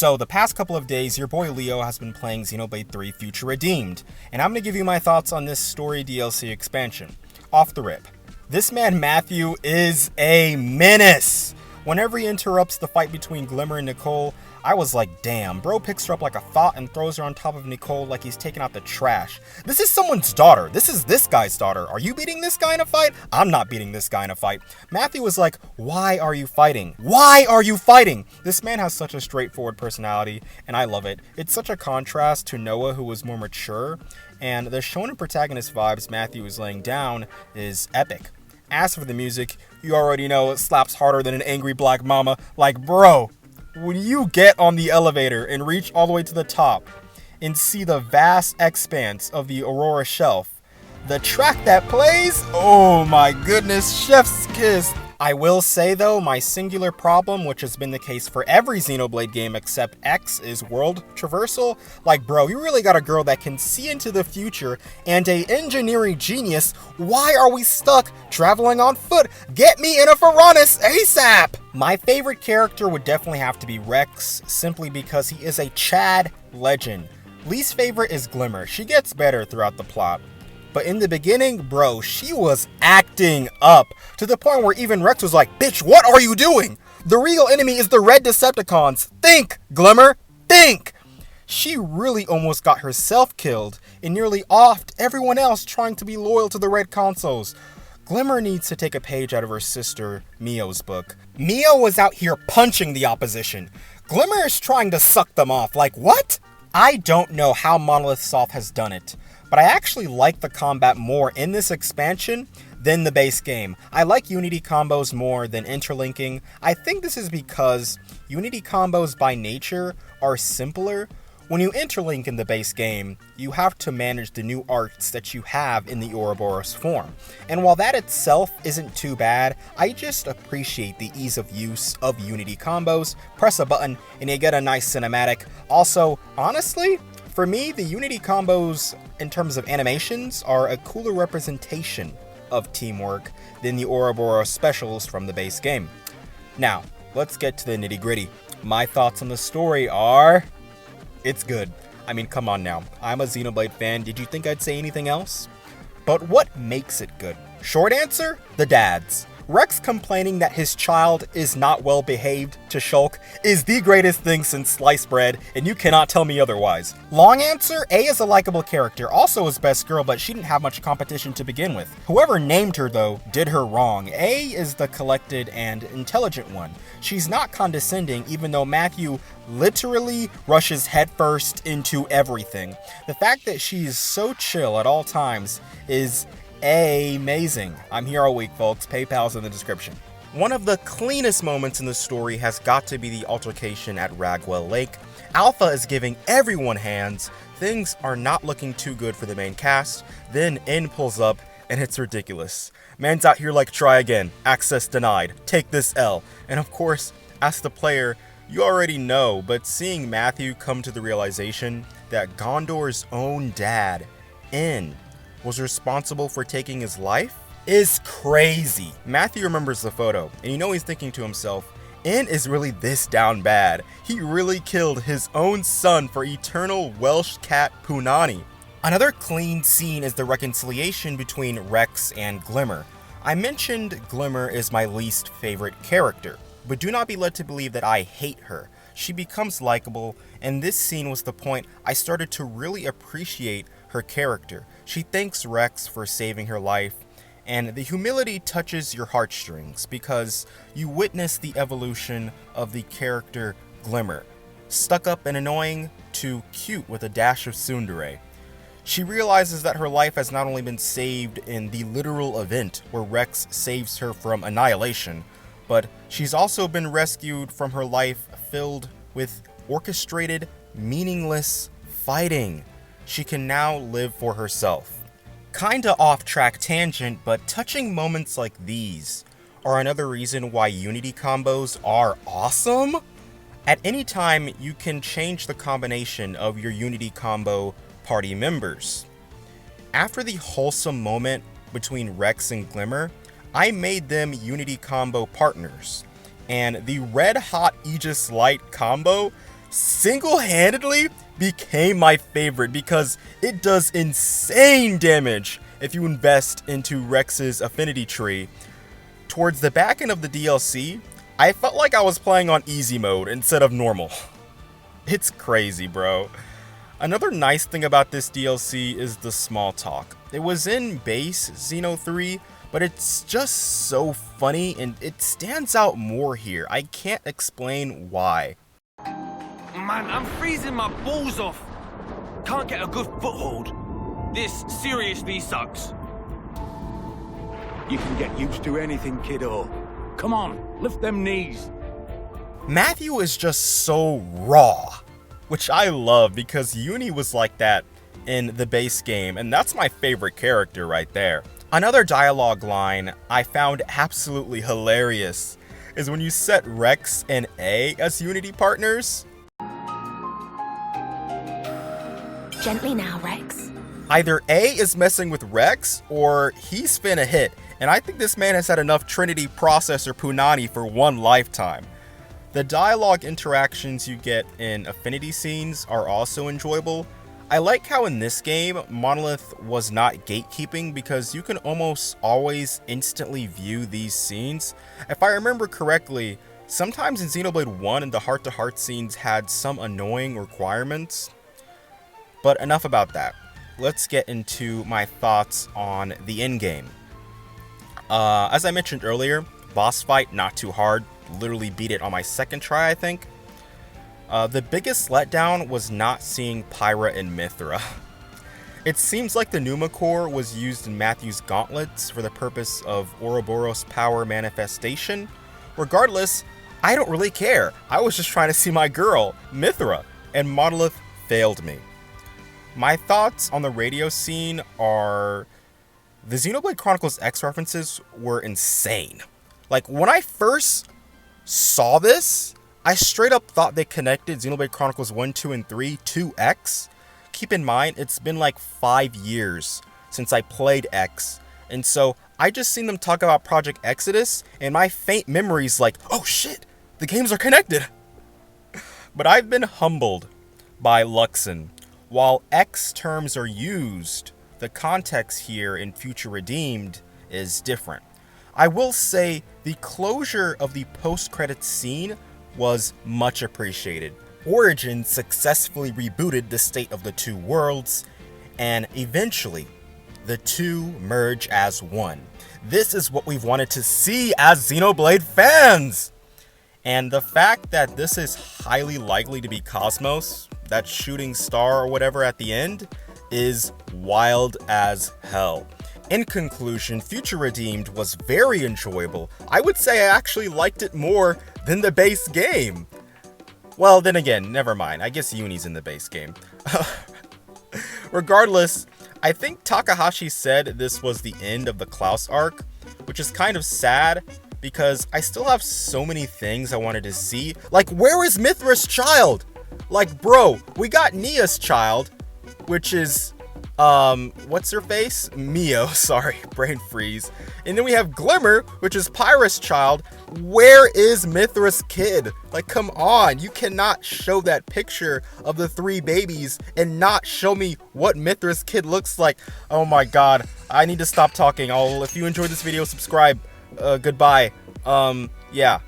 So, the past couple of days, your boy Leo has been playing Xenoblade 3 Future Redeemed, and I'm going to give you my thoughts on this story DLC expansion. Off the rip. This man Matthew is a menace! Whenever he interrupts the fight between Glimmer and Nicole, I was like, damn, bro picks her up like a thought and throws her on top of Nicole like he's taking out the trash. This is someone's daughter. This is this guy's daughter. Are you beating this guy in a fight? I'm not beating this guy in a fight. Matthew was like, why are you fighting? Why are you fighting? This man has such a straightforward personality, and I love it. It's such a contrast to Noah, who was more mature, and the shonen protagonist vibes Matthew is laying down is epic. As for the music, you already know it slaps harder than an angry black mama. Like, bro, when you get on the elevator and reach all the way to the top and see the vast expanse of the Aurora Shelf, the track that plays, oh my goodness, chef's kiss. I will say though, my singular problem, which has been the case for every Xenoblade game except X, is world traversal. Like, bro, you really got a girl that can see into the future and a engineering genius. Why are we stuck traveling on foot? Get me in a Ferranis ASAP! My favorite character would definitely have to be Rex, simply because he is a Chad legend. Least favorite is Glimmer. She gets better throughout the plot. But in the beginning, bro, she was acting up to the point where even Rex was like, bitch, what are you doing? The real enemy is the red Decepticons. Think, Glimmer, think! She really almost got herself killed and nearly offed everyone else trying to be loyal to the red consoles. Glimmer needs to take a page out of her sister Mio's book. Mio was out here punching the opposition. Glimmer is trying to suck them off. Like, what? I don't know how Monolith Soft has done it, but I actually like the combat more in this expansion than the base game. I like Unity combos more than interlinking. I think this is because Unity combos by nature are simpler. When you interlink in the base game, you have to manage the new arts that you have in the Ouroboros form. And while that itself isn't too bad, I just appreciate the ease of use of Unity combos. Press a button and you get a nice cinematic. Also, honestly, for me, the Unity combos in terms of animations are a cooler representation of teamwork than the Ouroboros specials from the base game. Now, let's get to the nitty gritty. My thoughts on the story are... it's good. I mean, come on now. I'm a Xenoblade fan. Did you think I'd say anything else? But what makes it good? Short answer, the dads. Rex complaining that his child is not well behaved to Shulk is the greatest thing since sliced bread, and you cannot tell me otherwise. Long answer, A is a likable character, also his best girl, but she didn't have much competition to begin with. Whoever named her, though, did her wrong. A is the collected and intelligent one. She's not condescending, even though Matthew literally rushes headfirst into everything. The fact that she's so chill at all times is amazing. I'm here all week, folks. PayPal's in the description. One of the cleanest moments in the story has got to be the altercation at Ragwell Lake. Alpha is giving everyone hands. Things are not looking too good for the main cast. Then N pulls up, and it's ridiculous. Man's out here like, try again. Access denied. Take this L. And of course, as the player, you already know, but seeing Matthew come to the realization that Gondor's own dad, N, was responsible for taking his life is crazy. Matthew remembers the photo, and you know he's thinking to himself, N is really this down bad. He really killed his own son for eternal Welsh cat Punani. Another clean scene is the reconciliation between Rex and Glimmer. I mentioned Glimmer is my least favorite character, but do not be led to believe that I hate her. She becomes likable, and this scene was the point I started to really appreciate her character. She thanks Rex for saving her life, and the humility touches your heartstrings because you witness the evolution of the character Glimmer, stuck up and annoying to cute with a dash of tsundere. She realizes that her life has not only been saved in the literal event where Rex saves her from annihilation, but she's also been rescued from her life filled with orchestrated, meaningless fighting. She can now live for herself. Kinda off-track tangent, but touching moments like these are another reason why Unity combos are awesome. At any time, you can change the combination of your Unity combo party members. After the wholesome moment between Rex and Glimmer, I made them Unity combo partners, and the red hot Aegis Light combo single-handedly became my favorite because it does insane damage if you invest into Rex's affinity tree. Towards the back end of the DLC, I felt like I was playing on easy mode instead of normal. It's crazy, bro. Another nice thing about this DLC is the small talk. It was in base Xeno 3, but it's just so funny and it stands out more here. I can't explain why. Man, I'm freezing my balls off. Can't get a good foothold. This seriously sucks. You can get used to anything, kiddo. Come on, lift them knees. Matthew is just so raw, which I love because Uni was like that in the base game, and that's my favorite character right there. Another dialogue line I found absolutely hilarious is when you set Rex and A as Unity partners. Gently now, Rex. Either A is messing with Rex or he's finna hit, and I think this man has had enough Trinity processor punani for one lifetime. The dialogue interactions you get in affinity scenes are also enjoyable. I like how in this game, Monolith was not gatekeeping because you can almost always instantly view these scenes. If I remember correctly, sometimes in Xenoblade 1 and the heart-to-heart scenes had some annoying requirements. But enough about that. Let's get into my thoughts on the endgame. As I mentioned earlier, boss fight not too hard. Literally beat it on my second try, I think. The biggest letdown was not seeing Pyra and Mithra. It seems like the Numa core was used in Matthew's gauntlets for the purpose of Ouroboros power manifestation. Regardless, I don't really care. I was just trying to see my girl, Mithra, and Monolith failed me. My thoughts on the radio scene are the Xenoblade Chronicles X references were insane. Like, when I first saw this, I straight up thought they connected Xenoblade Chronicles 1, 2, and 3 to X. Keep in mind, it's been like 5 years since I played X, and so I just seen them talk about Project Exodus, and my faint memory's like, oh shit, the games are connected. But I've been humbled by Luxon. While X terms are used, the context here in Future Redeemed is different. I will say the closure of the post-credits scene was much appreciated. Origin successfully rebooted the state of the two worlds, and eventually, the two merge as one. This is what we've wanted to see as Xenoblade fans! And the fact that this is highly likely to be Cosmos, that shooting star or whatever at the end, is wild as hell. In conclusion, Future Redeemed was very enjoyable. I would say I actually liked it more than the base game. Well, then again, never mind. I guess Uni's in the base game. Regardless, I think Takahashi said this was the end of the Klaus arc, which is kind of sad because I still have so many things I wanted to see. Like, where is Mithra's child? Like, bro, we got Nia's child, which is, what's her face? Mio, sorry, brain freeze. And then we have Glimmer, which is Pyra's child. Where is Mithra's kid? Like, come on, you cannot show that picture of the 3 babies and not show me what Mithra's kid looks like. Oh my god, I need to stop talking. If you enjoyed this video, subscribe. Goodbye. Yeah.